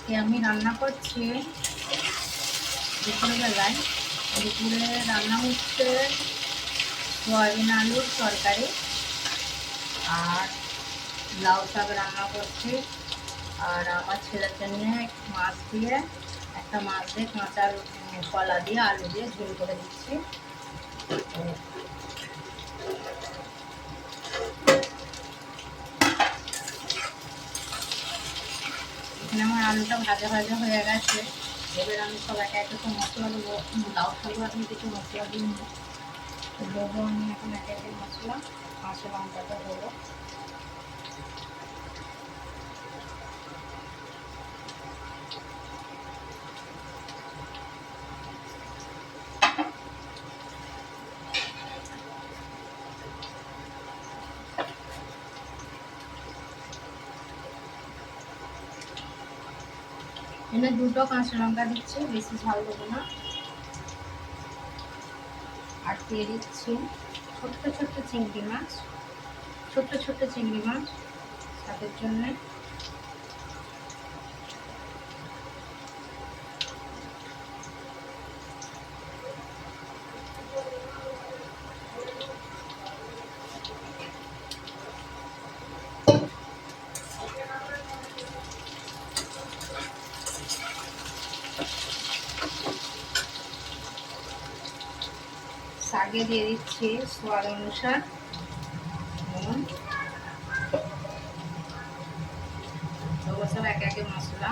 আজকে আমি রান্না করছি দুপুরবেলায়। দুপুরে রান্না হচ্ছে সয়াবিন আলুর তরকারি আর লাউ শাক রান্না করছি। আর আমার ছেলের জন্য মাছ দিয়ে কাঁচা কলা দিয়ে আলু দিয়ে ঝোল করে দিচ্ছি। এখানে আমার আলুটা ভাজা ভাজা হয়ে গেছে। এবার আমি সব একে একে তো মশলা দেবো। লাউ শাকও আমি কিছু মশলা দিই দেবো। আমি এখন একে একে মশলা কাঁচা লঙ্কাটা দেবো। এখানে দুটো কাঁচা লঙ্কা দিচ্ছি, বেশি ঝাল দেবো না। আর দিয়ে দিচ্ছি ছোট্ট ছোট্ট চিংড়ি মাছ, স্বাদের জন্য। শাকে দিয়ে দিচ্ছি স্বাদ অনুসার নুন। দেবো সব একে একে মশলা।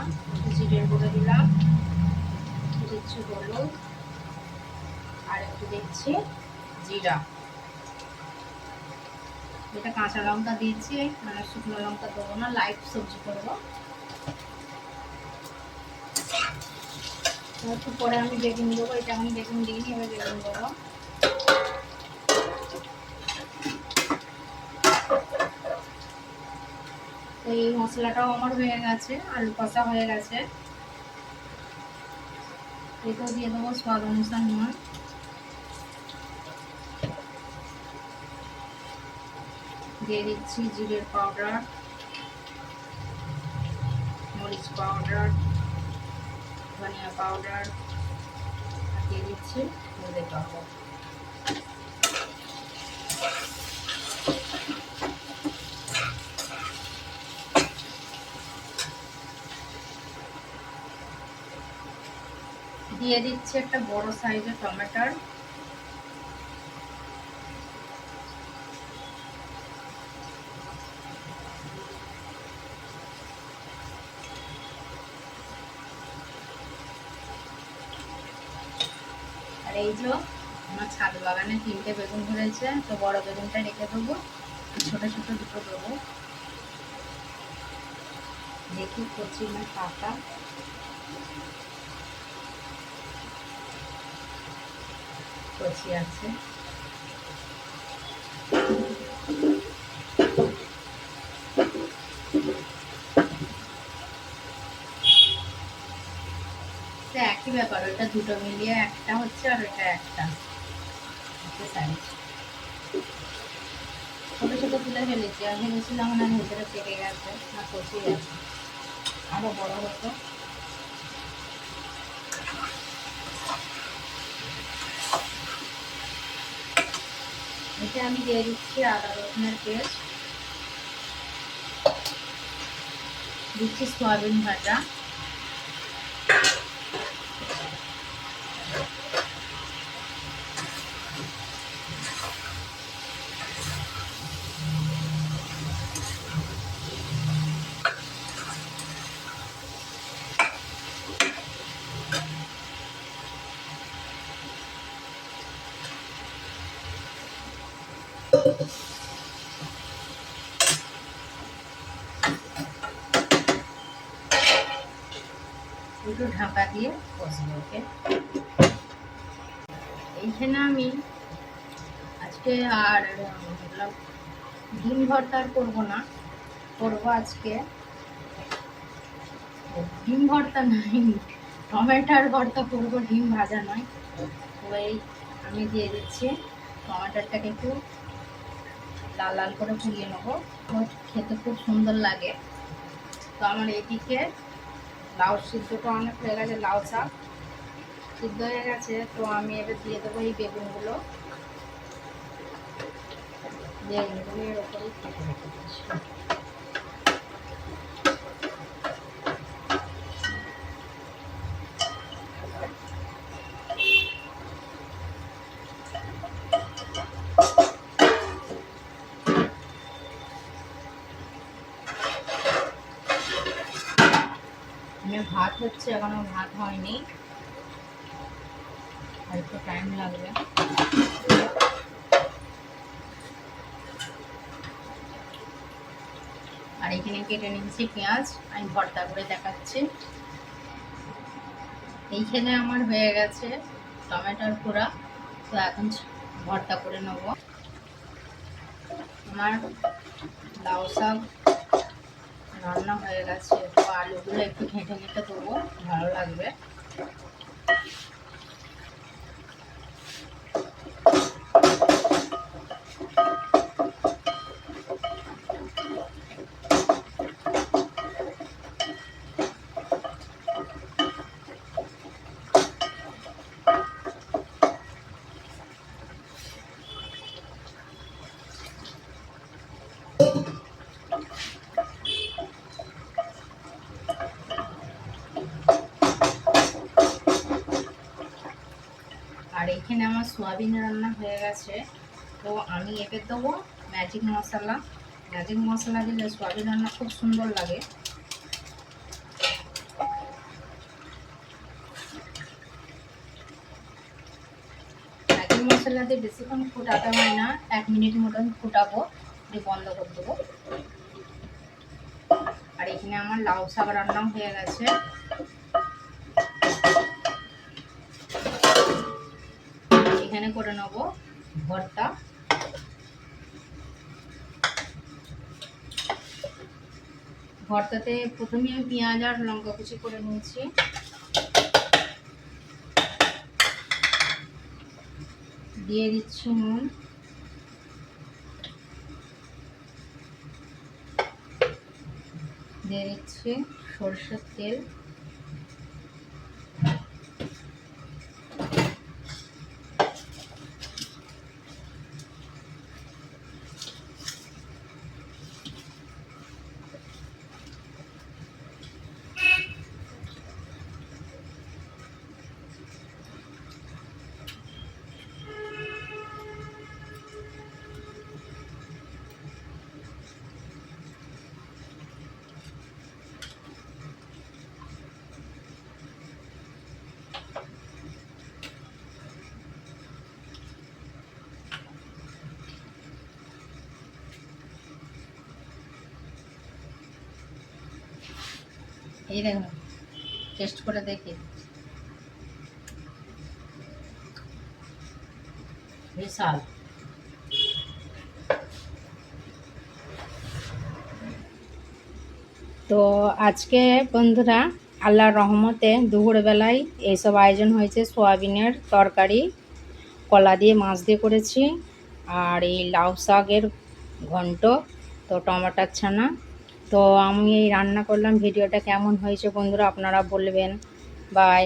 জিরের গুঁড়ো দিলাম, দিচ্ছি হলুদ, আর একটু দিচ্ছি জিরা। এটা কাঁচা লঙ্কা দিয়েছি, মানে শুকনো লঙ্কা দেবো না, লাইট সবজি করবো। একটু পরে আমি বেগুন দেবো। এটা আমি বেগুন দিইনি, এবার বেগুন দেবো। তো এই মশলাটাও আমার হয়ে গেছে, আলু কষা হয়ে গেছে। এটাও দিয়ে দেবো স্বাদ অনুসার নুন। দিয়ে দিচ্ছি জিরের পাউডার, মরিচ পাউডার, ধনিয়া পাউডার, আর দিয়ে দিচ্ছি হলুদের পাউডার। দিয়ে দিচ্ছি একটা বড় সাইজের টমেটোর। আর এই যে আমার ছাদ বাগানে 3টে বেগুন ধরেছে, তো বড় বেগুনটা রেখে দেবো, ছোট ছোট দুটো দেবো। দেখি করছি না পাতা। কচি আছে। একই ব্যাপার, ওটা দুটো মিলিয়ে একটা হচ্ছে আর ওটা একটা সাইজ। ছোট ছোট তুলে ফেলেছি, আমি ভেবেছিলাম না ভেতরে পেকে গেছে, না কচি আছে, আরো বড় হতো। এটা আমি দিয়ে দিচ্ছি আদা রসুনের পেস্ট, দিচ্ছি সয়াবিন ভাজা, একটু ঢাকা দিয়ে কষবো ওকে। এইখানে আমি আজকে আর ডিম ভর্তা করবো না, করবো আজকে ডিম ভর্তা নাই, টমেটোর ভর্তা করবো, ডিম ভাজা নয়। তো এই আমি দিয়ে দিচ্ছি টমেটোটাকে একটু লাল লাল করে পুড়িয়ে নেবো, খেতে খুব সুন্দর লাগে। তো আমার এদিকে লাউ সিদ্ধটা অনেক হয়ে গেছে, লাউ শাক সিদ্ধ হয়ে গেছে। তো আমি এবার দিয়ে দেবো এই বেগুনগুলো, বেগুনগুলো এর ওপরেই কেটে রেখে দিচ্ছি। ভাত হচ্ছে, এখনো ভাত হয়নি, আর একটু টাইম লাগবে। আর এখানে কেটে নিচ্ছি পেঁয়াজ, আমি ভর্তা করে দেখাচ্ছি। এইখানে আমার হয়ে গেছে টমেটোর পোড়া, তো এখন ভর্তা করে নেব। আমার লাউ শাক রান্না হয়ে গেছে, তো আলুগুলো একটু ঘেঁটে ঘেঁটে দেবো, ভালো লাগবে। আর এখানে আমার সোয়াবিন রান্না হয়ে গেছে, তো আমি এতে দেবো ম্যাজিক মশলা। ম্যাজিক মশলা দিলে সোয়াবিন রান্না খুব সুন্দর লাগে। ম্যাজিক মশলা দিয়ে বেশিক্ষণ ফুটাতে হয় না, 1 মিনিট মতন ফুটাবো, দিয়ে বন্ধ করে দেবো। আর এখানে আমার লাউ শাক রান্নাও হয়ে গেছে। এখানে করে নেব ভর্তা। ভর্তাতে প্রথমে আমি পেঁয়াজ আর লঙ্কা কুচি করে নিয়েছি, দিয়ে দিচ্ছি নুন, দিয়ে দিচ্ছি সরষের তেল, এই দেখুন টেস্ট করে দেখি, বিশাল। তো আজকে বন্ধুরা আল্লাহর রহমতে দুপুরবেলায় এইসব আয়োজন হয়েছে। সোয়াবিনের তরকারি, কলা দিয়ে মাছ দিয়ে করেছি, আর এই লাউ শাকের ঘন্ট, তো টমেটোর ছানা। তো আমি এই রান্না করলাম। ভিডিওটা কেমন হয়েছে বন্ধুরা আপনারা বলবেন। বাই।